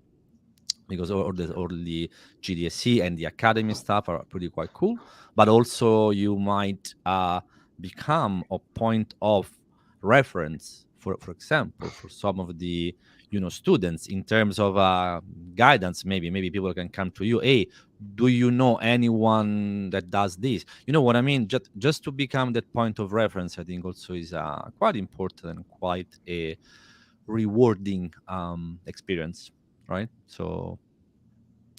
because all the GDSC and the academy stuff are pretty quite cool, but also you might become a point of reference, for example, for some of the students, in terms of guidance. Maybe people can come to you, hey, do you know anyone that does this? You know what I mean? Just to become that point of reference, I think also is quite important and quite a rewarding experience, right? So,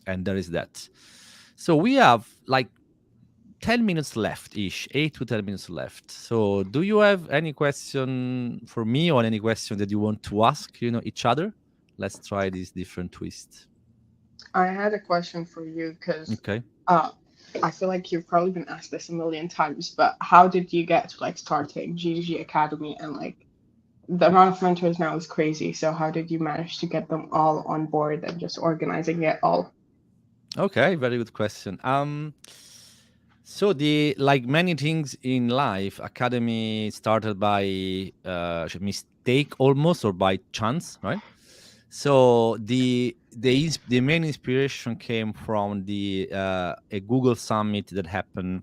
and there is that. So we have like 10 minutes left ish, 8 to 10 minutes left. So do you have any question for me, or any question that you want to ask each other? Let's try this different twist. I had a question for you, because Okay. I feel like you've probably been asked this a million times, but how did you get to like starting GDG Academy? And like, the amount of mentors now is crazy. So how did you manage to get them all on board and just organizing it all? Okay, very good question. So like many things in life, Academy started by mistake almost, or by chance, right? So the main inspiration came from a Google summit that happened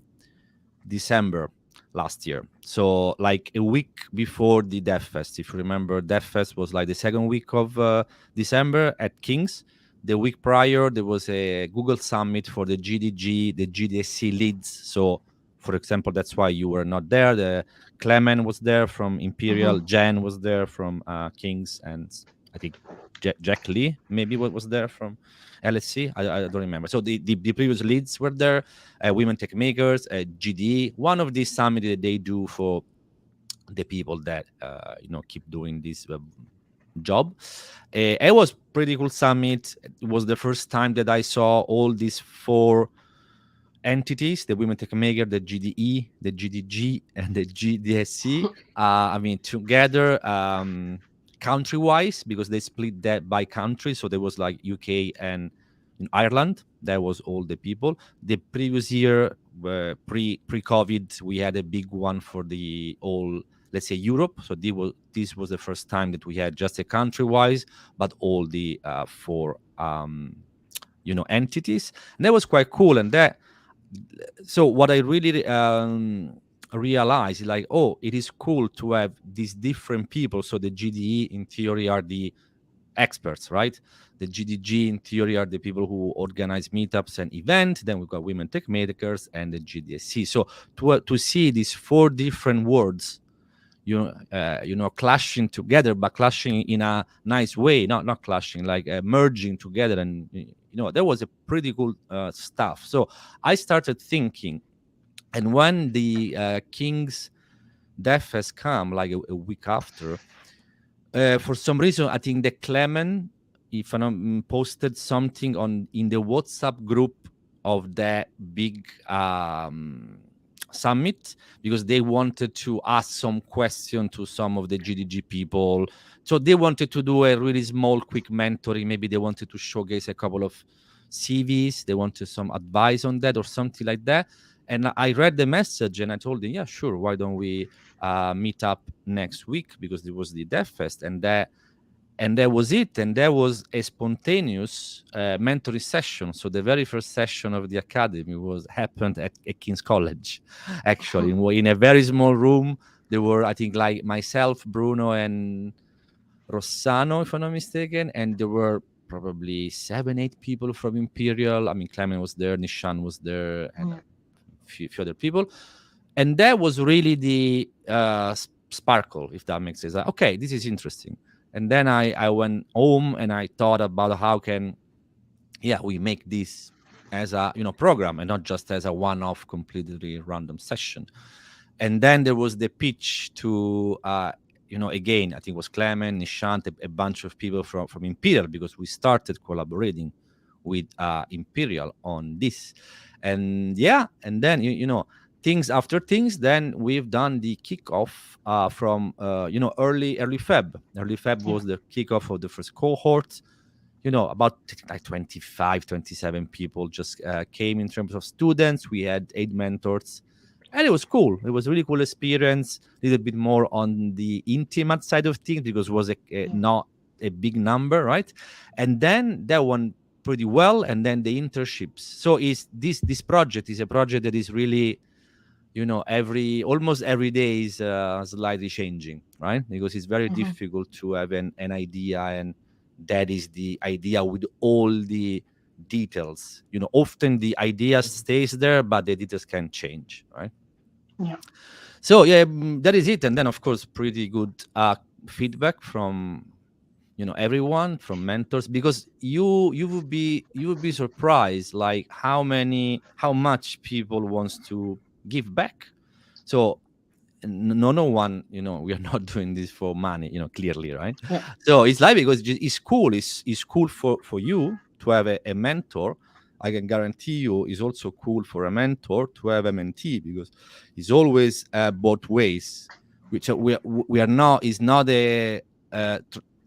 December last year. So like a week before the DevFest, if you remember, DevFest was like the second week of December at King's. The week prior, there was a Google summit for the GDG, the GDSC leads. So, for example, that's why you were not there. The Clement was there from Imperial, Jen was there from King's, and I think Jack Lee maybe was there from LSC. I don't remember. So the previous leads were there. Women Tech Makers, GDE, one of these summits that they do for the people that keep doing this job. It was pretty cool summit. It was the first time that I saw all these 4 entities: the Women Tech Maker, the GDE, the GDG, and the GDSC. Together, country-wise, because they split that by country. So there was like UK and in Ireland. That was all the people. The previous year, pre-COVID, we had a big one for the all, let's say, Europe. So this was the first time that we had just a country-wise, but all the 4 entities. And that was quite cool. And so what I really realized is like, oh, it is cool to have these different people. So the GDE in theory are the experts, right? The GDG in theory are the people who organize meetups and events. Then we've got Women Tech Makers and the GDSC. So to see these 4 different words, clashing together, but clashing in a nice way, not clashing, like merging together, and that was a pretty cool stuff. So I started thinking, and when the King's death has come, like a week after, for some reason, I think the Clement if I'm not posted something in the WhatsApp group of that big summit, because they wanted to ask some question to some of the GDG people. So they wanted to do a really small, quick mentoring. Maybe they wanted to showcase a couple of CVs. They wanted some advice on that or something like that. And I read the message and I told them, yeah, sure. Why don't we meet up next week? Because it was the Dev Fest, and that was it. And there was a spontaneous mentoring session. So the very first session of the academy happened at King's College, actually, in a very small room. There were, I think, like myself, Bruno, and Rossano, if I'm not mistaken, and there were probably 7-8 people from Imperial. I mean, Clement was there, Nishan was there, and a few other people. And that was really the sparkle, if that makes sense. Okay, this is interesting. And then I went home and I thought about how can, we make this as a program and not just as a one-off, completely random session. And then there was the pitch to again, I think it was Clement, Nishant, a bunch of people from Imperial, because we started collaborating with Imperial on this. And and then things after things, then we've done the kickoff from early Feb. Early Feb was the kickoff of the first cohort. About like 25, 27 people just came in terms of students. We had 8 mentors. And it was cool. It was a really cool experience. A little bit more on the intimate side of things, because it was not a big number, right? And then that one pretty well. And then the internships. So this project is a project that is really, almost every day is slightly changing, right? Because it's very difficult to have an idea, and that is the idea with all the details. Often the idea stays there, but the details can change, right? Yeah. So that is it. And then of course, pretty good feedback from everyone, from mentors, because you would be surprised, like how much people wants to give back. So no one, we are not doing this for money, clearly, right? Yeah. So it's like, because it's cool. It's cool for you to have a mentor. I can guarantee you it's also cool for a mentor to have a mentee, because it's always both ways, which we are not, is not a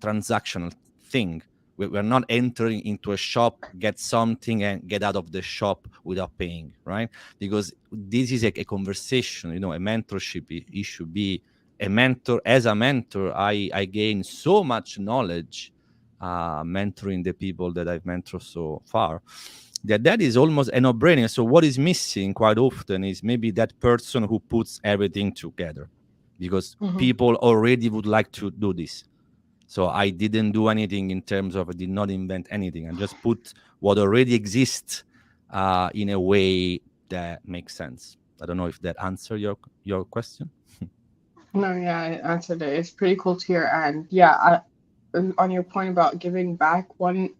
transactional thing. We're not entering into a shop, get something and get out of the shop without paying, right? Because this is a conversation, a mentorship. It should be a mentor. As a mentor, I gain so much knowledge mentoring the people that I've mentored so far, that is almost a no-brainer. So what is missing quite often is maybe that person who puts everything together, because people already would like to do this. So I didn't do anything in terms of, I did not invent anything. I just put what already exists in a way that makes sense. I don't know if that answered your question. No, yeah, I answered it. It's pretty cool to hear. And on your point about giving back,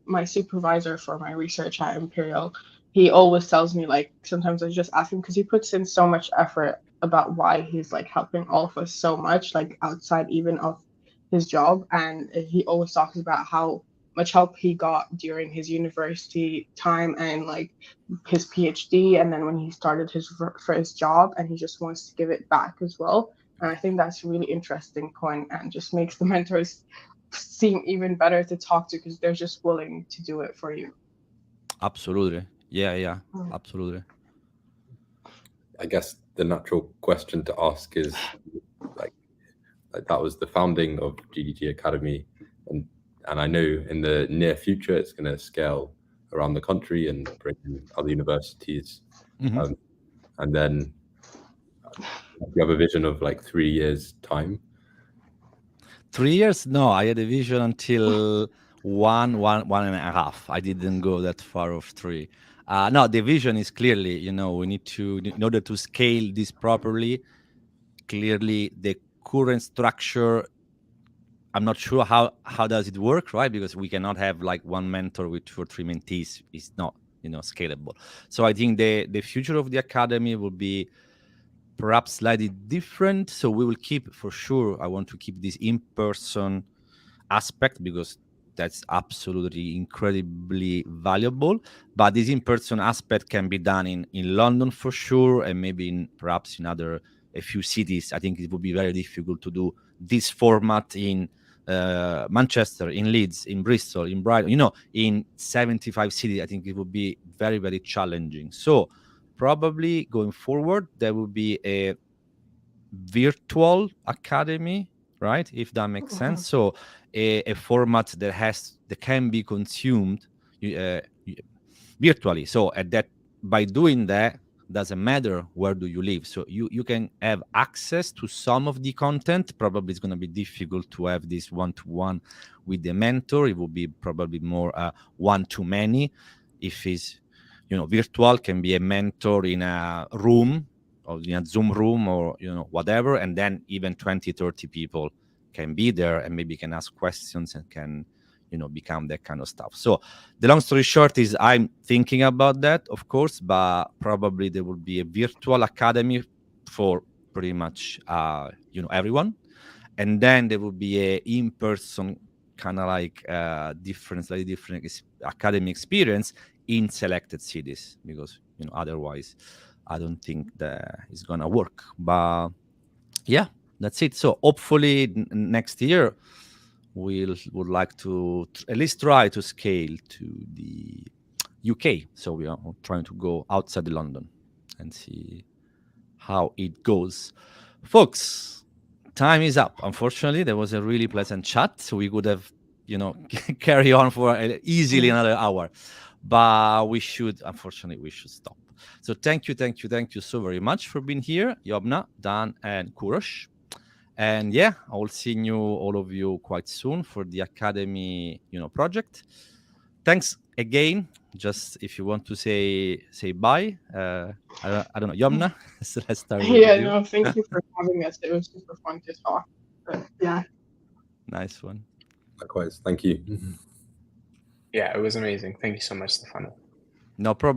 my supervisor for my research at Imperial, he always tells me, like, sometimes I just ask him, because he puts in so much effort about why he's like helping all of us so much, like outside even of his job. And he always talks about how much help he got during his university time and like his PhD, and then when he started his first job, and he just wants to give it back as well. And I think that's a really interesting point, and just makes the mentors seem even better to talk to, because they're just willing to do it for you. Absolutely. Yeah, absolutely. I guess the natural question to ask is, like that was the founding of GDG Academy, and I know in the near future it's going to scale around the country and bring in other universities. And then you have a vision of like 3 years time. 3 years? No, I had a vision until one and a half. I didn't go that far of 3. No, the vision is clearly, we need to, in order to scale this properly, clearly the current structure, I'm not sure how does it work, right? Because we cannot have like one mentor with 2 or 3 mentees. It's not, scalable. So I think the future of the academy will be perhaps slightly different. So we will keep, for sure, I want to keep this in-person aspect, because that's absolutely incredibly valuable. But this in-person aspect can be done in London for sure, and maybe perhaps in a few cities. I think it would be very difficult to do this format in Manchester, in Leeds, in Bristol, in Brighton, in 75 cities. I think it would be very, very challenging. So probably going forward, there will be a virtual academy, right? If that makes sense. So a format that can be consumed virtually. So by doing that, doesn't matter where do you live. So you can have access to some of the content. Probably it's going to be difficult to have this one-to-one with the mentor. It will be probably more one-to-many. If it's virtual, can be a mentor in a room or in a Zoom room or whatever, and then even 20-30 people can be there and maybe can ask questions and can become that kind of stuff. So the long story short is I'm thinking about that, of course, but probably there will be a virtual academy for pretty much everyone, and then there will be a in-person kind of like slightly different academy experience in selected cities, because otherwise I don't think that is gonna work. But yeah, that's it. So hopefully next year would like to at least try to scale to the UK. So we are trying to go outside London and see how it goes. Folks, time is up. Unfortunately, there was a really pleasant chat. So we could have, carry on for easily another hour. But unfortunately, we should stop. So thank you so very much for being here, Yomna, Dan, and Kourosh. And yeah, I will see you, all of you, quite soon for the Academy, project. Thanks again. Just if you want to say bye, I don't know, Yomna. So let's start with you. No, thank you for having us. It was super fun to talk. But yeah. Nice one. Likewise, thank you. Yeah, it was amazing. Thank you so much, Stefano. No problem.